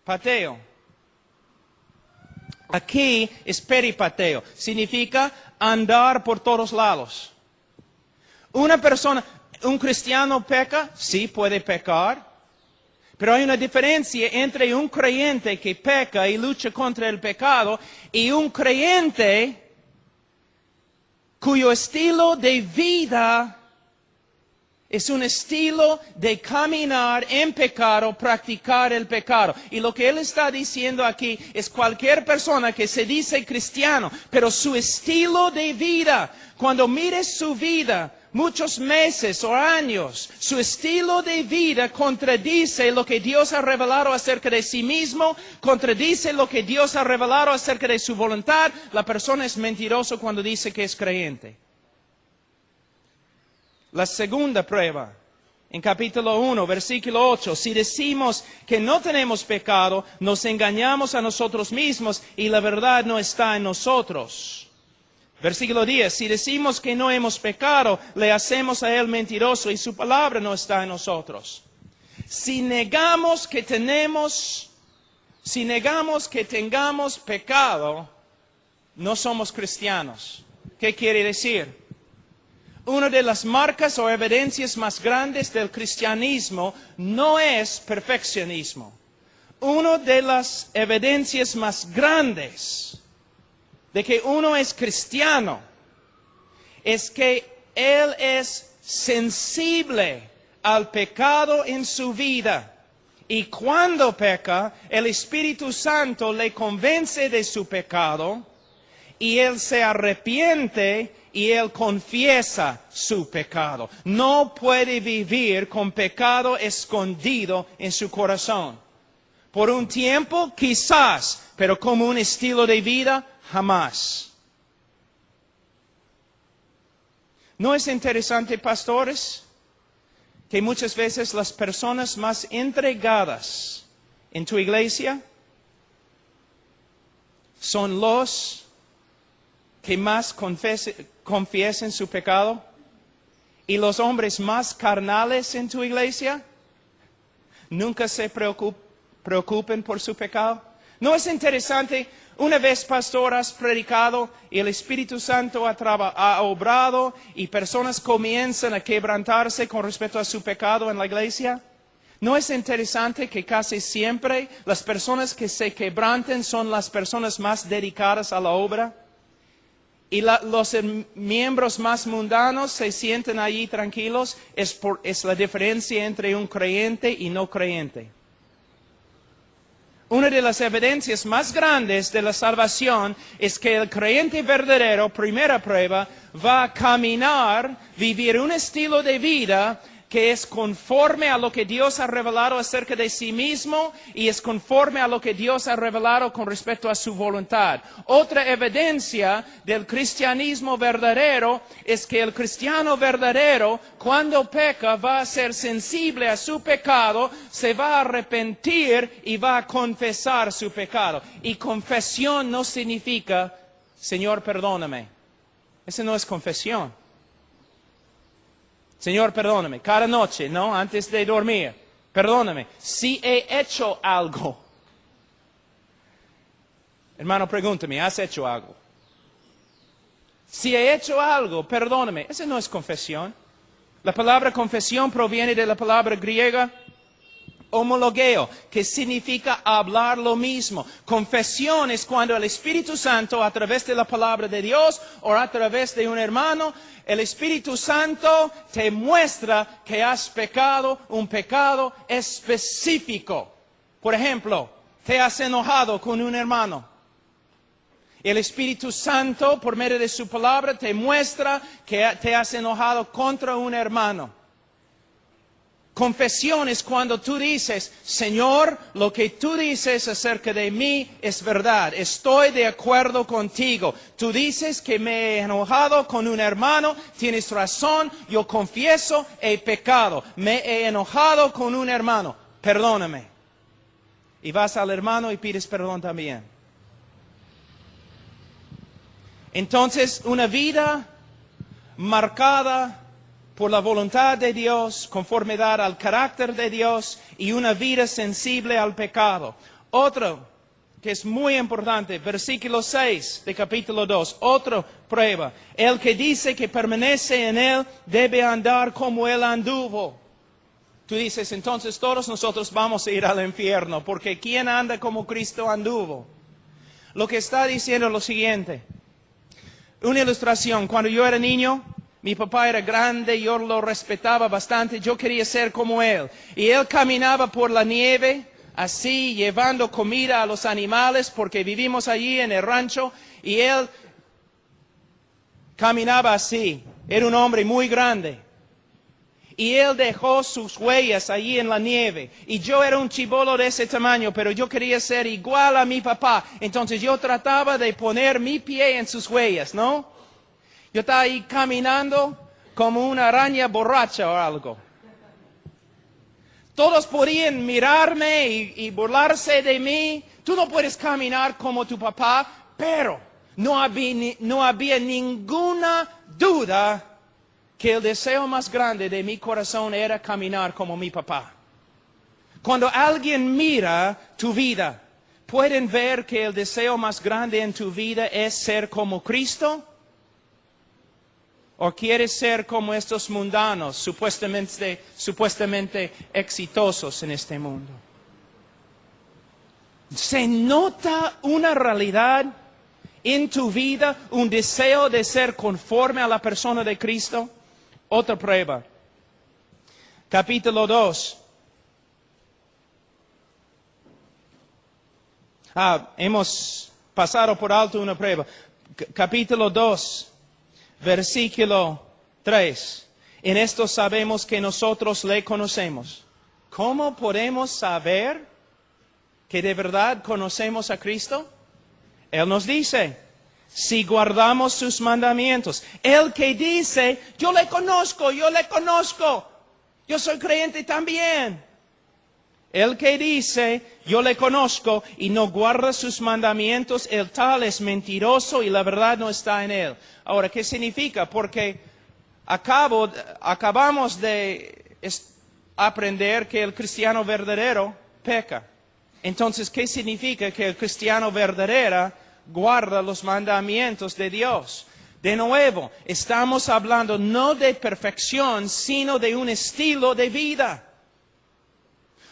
Pateo. Aquí es peripateo. Significa andar por todos lados. Una persona, un cristiano peca, sí puede pecar. Pero hay una diferencia entre un creyente que peca y lucha contra el pecado y un creyente cuyo estilo de vida es un estilo de caminar en pecado, practicar el pecado. Y lo que él está diciendo aquí es cualquier persona que se dice cristiano, pero su estilo de vida, cuando mires su vida, muchos meses o años, su estilo de vida contradice lo que Dios ha revelado acerca de sí mismo, contradice lo que Dios ha revelado acerca de su voluntad. La persona es mentiroso cuando dice que es creyente. La segunda prueba, en capítulo 1, versículo 8, si decimos que no tenemos pecado, nos engañamos a nosotros mismos y la verdad no está en nosotros. Versículo 10, si decimos que no hemos pecado, le hacemos a Él mentiroso y su palabra no está en nosotros. Si negamos que tengamos pecado, no somos cristianos. ¿Qué quiere decir? Una de las marcas o evidencias más grandes del cristianismo no es perfeccionismo. Una de las evidencias más grandes de que uno es cristiano es que él es sensible al pecado en su vida. Y cuando peca, el Espíritu Santo le convence de su pecado y él se arrepiente y él confiesa su pecado. No puede vivir con pecado escondido en su corazón. Por un tiempo, quizás, pero como un estilo de vida, jamás. ¿No es interesante, pastores, que muchas veces las personas más entregadas en tu iglesia son los que más confiesen su pecado? ¿Y los hombres más carnales en tu iglesia nunca se preocupen por su pecado? ¿No es interesante? Una vez, pastor, has predicado y el Espíritu Santo ha obrado y personas comienzan a quebrantarse con respecto a su pecado en la iglesia. ¿No es interesante que casi siempre las personas que se quebrantan son las personas más dedicadas a la obra? Y los miembros más mundanos se sienten allí tranquilos. Es la diferencia entre un creyente y no creyente. Una de las evidencias más grandes de la salvación es que el creyente verdadero, primera prueba, va a caminar, vivir un estilo de vida que es conforme a lo que Dios ha revelado acerca de sí mismo y es conforme a lo que Dios ha revelado con respecto a su voluntad. Otra evidencia del cristianismo verdadero es que el cristiano verdadero, cuando peca, va a ser sensible a su pecado, se va a arrepentir y va a confesar su pecado. Y confesión no significa, Señor, perdóname. Esa no es confesión. Señor, perdóname, cada noche, ¿no? Antes de dormir, perdóname, si he hecho algo. Hermano, pregúntame, ¿has hecho algo? Si he hecho algo, perdóname. Esa no es confesión. La palabra confesión proviene de la palabra griega homologeo, que significa hablar lo mismo. Confesión es cuando el Espíritu Santo, a través de la palabra de Dios o a través de un hermano, el Espíritu Santo te muestra que has pecado un pecado específico. Por ejemplo, te has enojado con un hermano. El Espíritu Santo, por medio de su palabra, te muestra que te has enojado contra un hermano. Confesión es cuando tú dices, Señor, lo que tú dices acerca de mí es verdad. Estoy de acuerdo contigo. Tú dices que me he enojado con un hermano. Tienes razón. Yo confieso, he pecado. Me he enojado con un hermano. Perdóname. Y vas al hermano y pides perdón también. Entonces, una vida marcada por la voluntad de Dios, conformidad al carácter de Dios y una vida sensible al pecado. Otro que es muy importante, versículo 6 de capítulo 2, otra prueba. El que dice que permanece en Él debe andar como Él anduvo. Tú dices, entonces todos nosotros vamos a ir al infierno, porque ¿quién anda como Cristo anduvo? Lo que está diciendo es lo siguiente. Una ilustración, cuando yo era niño, mi papá era grande, yo lo respetaba bastante, yo quería ser como él. Y él caminaba por la nieve, así, llevando comida a los animales, porque vivimos allí en el rancho, y él caminaba así. Era un hombre muy grande. Y él dejó sus huellas allí en la nieve. Y yo era un chibolo de ese tamaño, pero yo quería ser igual a mi papá. Entonces yo trataba de poner mi pie en sus huellas, ¿no? Yo estaba ahí caminando como una araña borracha o algo. Todos podían mirarme y burlarse de mí. Tú no puedes caminar como tu papá, pero no había ninguna duda que el deseo más grande de mi corazón era caminar como mi papá. Cuando alguien mira tu vida, ¿pueden ver que el deseo más grande en tu vida es ser como Cristo? ¿O quieres ser como estos mundanos, supuestamente exitosos en este mundo? ¿Se nota una realidad en tu vida, un deseo de ser conforme a la persona de Cristo? Otra prueba. Capítulo 2. Hemos pasado por alto una prueba. Capítulo 2. Versículo 3. En esto sabemos que nosotros le conocemos. ¿Cómo podemos saber que de verdad conocemos a Cristo? Él nos dice, si guardamos sus mandamientos. El que dice, yo le conozco, yo soy creyente también. El que dice, yo le conozco y no guarda sus mandamientos, el tal es mentiroso y la verdad no está en él. Ahora, ¿qué significa? Porque acabamos de aprender que el cristiano verdadero peca. Entonces, ¿qué significa que el cristiano verdadero guarda los mandamientos de Dios? De nuevo, estamos hablando no de perfección, sino de un estilo de vida.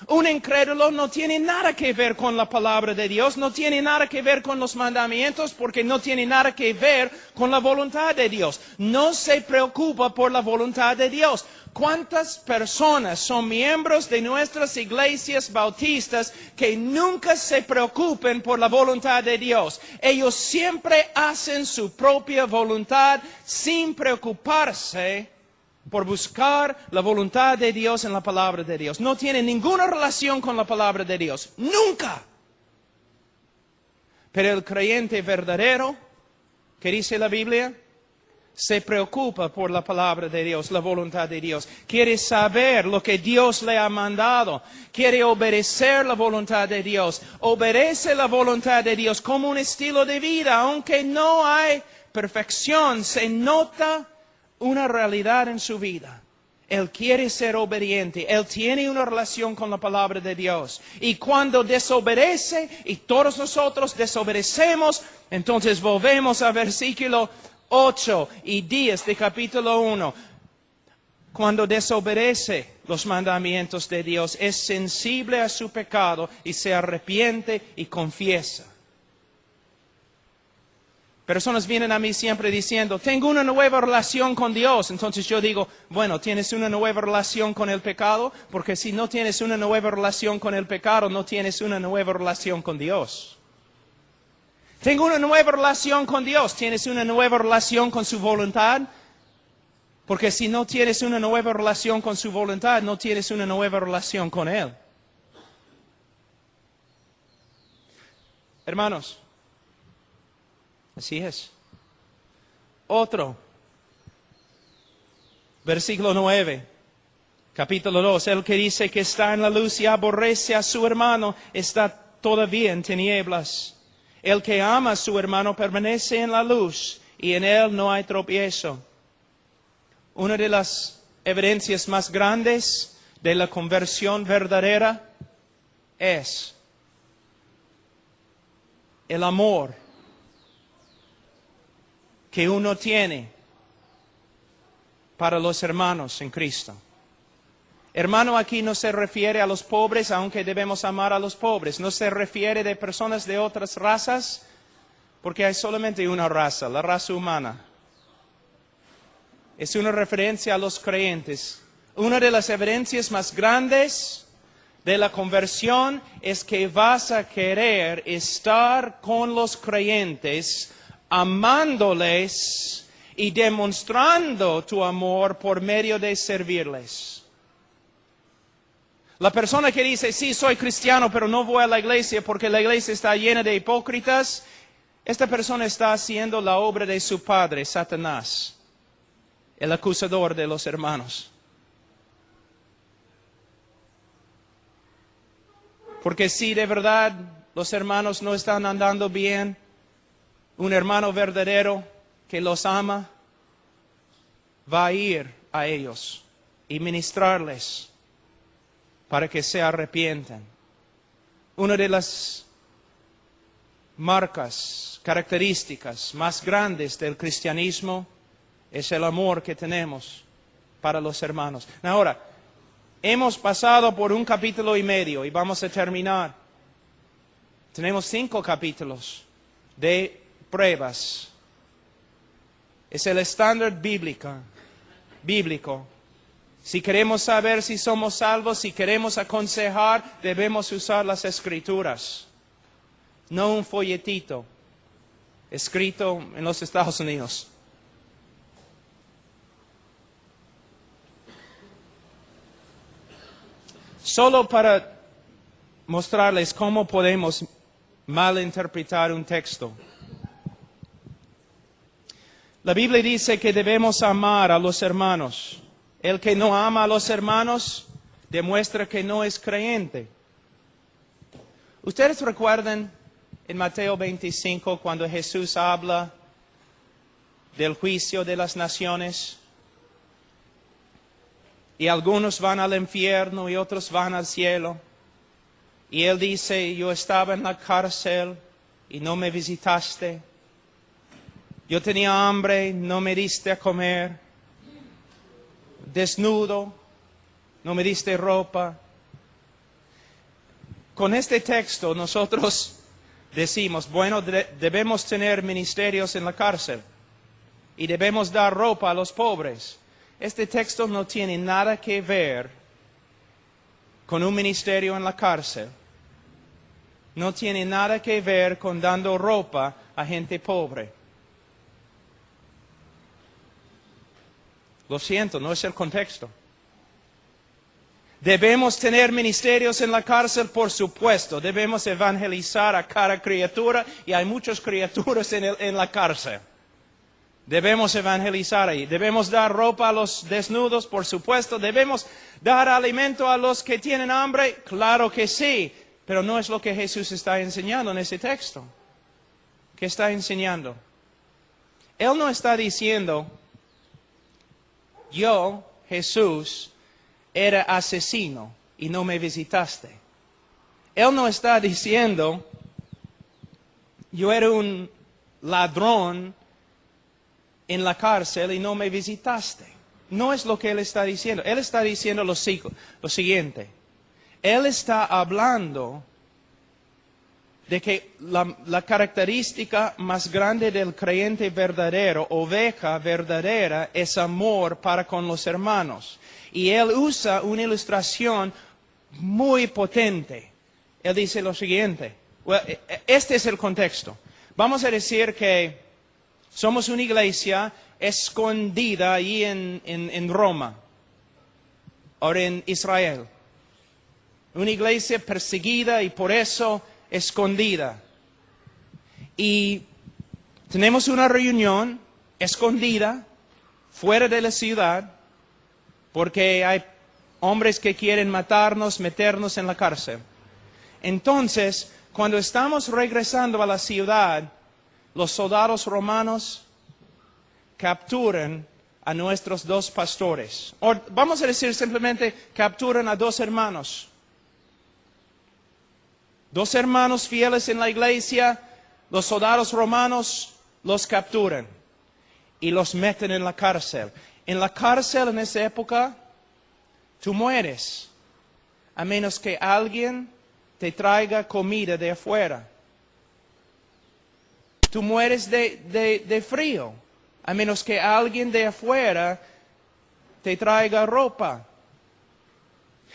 Un incrédulo no tiene nada que ver con la palabra de Dios, no tiene nada que ver con los mandamientos, porque no tiene nada que ver con la voluntad de Dios. No se preocupa por la voluntad de Dios. ¿Cuántas personas son miembros de nuestras iglesias bautistas que nunca se preocupen por la voluntad de Dios? Ellos siempre hacen su propia voluntad sin preocuparse por buscar la voluntad de Dios en la palabra de Dios. No tienen ninguna relación con la palabra de Dios. ¡Nunca! Pero el creyente verdadero, ¿qué dice la Biblia? Se preocupa por la palabra de Dios, la voluntad de Dios. Quiere saber lo que Dios le ha mandado. Quiere obedecer la voluntad de Dios. Obedece la voluntad de Dios como un estilo de vida. Aunque no hay perfección, se nota una realidad en su vida. Él quiere ser obediente. Él tiene una relación con la palabra de Dios. Y cuando desobedece, y todos nosotros desobedecemos, entonces volvemos al versículo 8 y 10 de capítulo 1. Cuando desobedece los mandamientos de Dios, es sensible a su pecado y se arrepiente y confiesa. Personas vienen a mí siempre diciendo, tengo una nueva relación con Dios. Entonces yo digo, bueno, ¿tienes una nueva relación con el pecado? Porque si no tienes una nueva relación con el pecado, no tienes una nueva relación con Dios. Tengo una nueva relación con Dios. ¿Tienes una nueva relación con su voluntad? Porque si no tienes una nueva relación con su voluntad, no tienes una nueva relación con Él. Hermanos, así es. Otro. Versículo 9. Capítulo 2. El que dice que está en la luz y aborrece a su hermano, está todavía en tinieblas. El que ama a su hermano permanece en la luz y en él no hay tropiezo. Una de las evidencias más grandes de la conversión verdadera es el amor que uno tiene para los hermanos en Cristo. Hermano aquí no se refiere a los pobres, aunque debemos amar a los pobres. No se refiere de personas de otras razas, porque hay solamente una raza, la raza humana. Es una referencia a los creyentes. Una de las evidencias más grandes de la conversión es que vas a querer estar con los creyentes, amándoles y demostrando tu amor por medio de servirles. La persona que dice, sí, soy cristiano, pero no voy a la iglesia porque la iglesia está llena de hipócritas, esta persona está haciendo la obra de su padre, Satanás, el acusador de los hermanos. Porque si de verdad los hermanos no están andando bien, un hermano verdadero que los ama va a ir a ellos y ministrarles para que se arrepientan. Una de las marcas, características más grandes del cristianismo es el amor que tenemos para los hermanos. Ahora, hemos pasado por 1 capítulo y medio y vamos a terminar. Tenemos 5 capítulos de pruebas. Es el estándar bíblico. Si queremos saber si somos salvos, si queremos aconsejar, debemos usar las Escrituras. No un folletito escrito en los Estados Unidos. Solo para mostrarles cómo podemos malinterpretar un texto. La Biblia dice que debemos amar a los hermanos. El que no ama a los hermanos demuestra que no es creyente. ¿Ustedes recuerdan en Mateo 25 cuando Jesús habla del juicio de las naciones? Y algunos van al infierno y otros van al cielo. Y Él dice, yo estaba en la cárcel y no me visitaste. Yo tenía hambre, no me diste a comer. Desnudo, no me diste ropa. con este texto nosotros decimos, bueno, debemos tener ministerios en la cárcel y debemos dar ropa a los pobres. Este texto no tiene nada que ver con un ministerio en la cárcel. No tiene nada que ver con dando ropa a gente pobre. Lo siento, no es el contexto. Debemos tener ministerios en la cárcel, por supuesto. Debemos evangelizar a cada criatura y hay muchas criaturas en la cárcel. Debemos evangelizar ahí. Debemos dar ropa a los desnudos, por supuesto. Debemos dar alimento a los que tienen hambre, claro que sí. Pero no es lo que Jesús está enseñando en ese texto. ¿Qué está enseñando? Él no está diciendo, yo, Jesús, era asesino y no me visitaste. Él no está diciendo, yo era un ladrón en la cárcel y no me visitaste. No es lo que Él está diciendo. Él está diciendo lo siguiente. Él está hablando de que la característica más grande del creyente verdadero, oveja verdadera, es amor para con los hermanos. Y Él usa una ilustración muy potente. Él dice lo siguiente. Este es el contexto. Vamos a decir que somos una iglesia escondida ahí en Roma, o en Israel. Una iglesia perseguida y por eso escondida. Y tenemos una reunión escondida, fuera de la ciudad, porque hay hombres que quieren matarnos, meternos en la cárcel. Entonces, cuando estamos regresando a la ciudad, los soldados romanos capturan a nuestros dos pastores. O vamos a decir simplemente, capturan a dos hermanos. Dos hermanos fieles en la iglesia, los soldados romanos los capturan y los meten en la cárcel. En la cárcel en esa época, tú mueres, a menos que alguien te traiga comida de afuera. Tú mueres de frío, a menos que alguien de afuera te traiga ropa.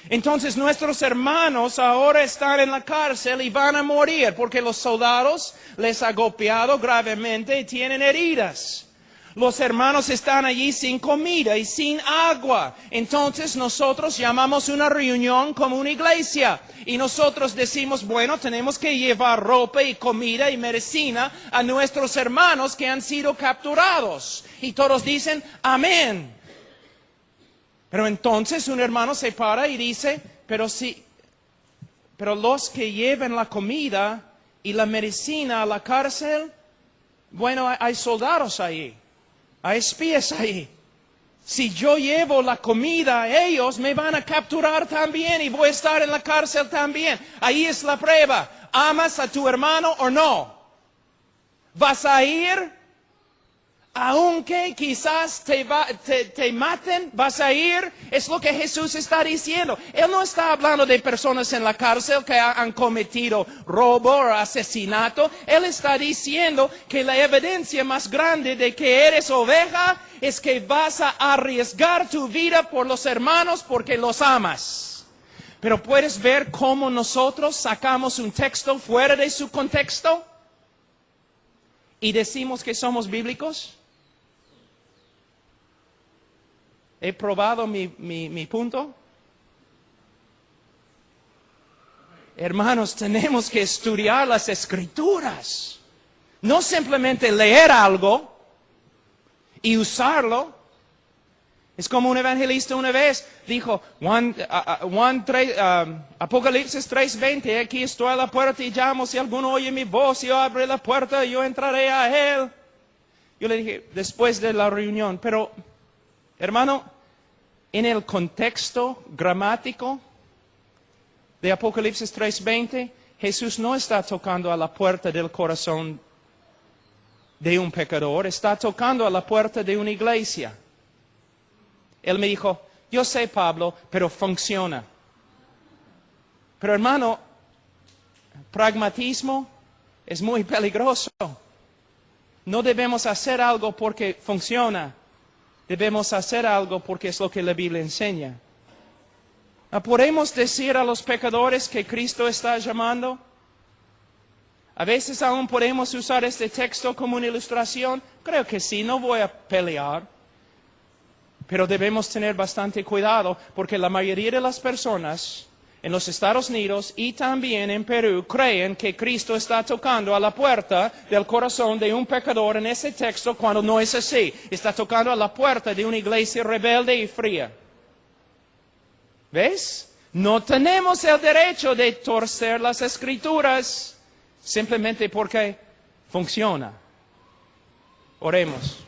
Entonces nuestros hermanos ahora están en la cárcel y van a morir porque los soldados les han golpeado gravemente y tienen heridas. Los hermanos están allí sin comida y sin agua. Entonces nosotros llamamos una reunión como una iglesia. Y nosotros decimos, bueno, tenemos que llevar ropa y comida y medicina a nuestros hermanos que han sido capturados. Y todos dicen, amén. Pero entonces un hermano se para y dice, pero los que llevan la comida y la medicina a la cárcel, bueno, hay soldados ahí. Hay espías ahí. Si yo llevo la comida a ellos, me van a capturar también y voy a estar en la cárcel también. Ahí es la prueba. ¿Amas a tu hermano o no? ¿Vas a ir? Aunque quizás te maten, vas a ir. Es lo que Jesús está diciendo. Él no está hablando de personas en la cárcel que han cometido robo o asesinato. Él está diciendo que la evidencia más grande de que eres oveja es que vas a arriesgar tu vida por los hermanos porque los amas. Pero puedes ver cómo nosotros sacamos un texto fuera de su contexto y decimos que somos bíblicos. ¿He probado mi punto? Hermanos, tenemos que estudiar las Escrituras. No simplemente leer algo y usarlo. Es como un evangelista una vez dijo, Apocalipsis 3:20, aquí estoy a la puerta y llamo, si alguno oye mi voz, yo abriré la puerta, yo entraré a él. Yo le dije, después de la reunión, pero, hermano, en el contexto gramático de Apocalipsis 3:20, Jesús no está tocando a la puerta del corazón de un pecador, está tocando a la puerta de una iglesia. Él me dijo, yo sé, Pablo, pero funciona. Pero hermano, pragmatismo es muy peligroso. No debemos hacer algo porque funciona. Debemos hacer algo porque es lo que la Biblia enseña. ¿Podemos decir a los pecadores que Cristo está llamando? A veces aún podemos usar este texto como una ilustración. Creo que sí, no voy a pelear. Pero debemos tener bastante cuidado porque la mayoría de las personas en los Estados Unidos y también en Perú creen que Cristo está tocando a la puerta del corazón de un pecador en ese texto cuando no es así. Está tocando a la puerta de una iglesia rebelde y fría. ¿Ves? No tenemos el derecho de torcer las Escrituras simplemente porque funciona. Oremos.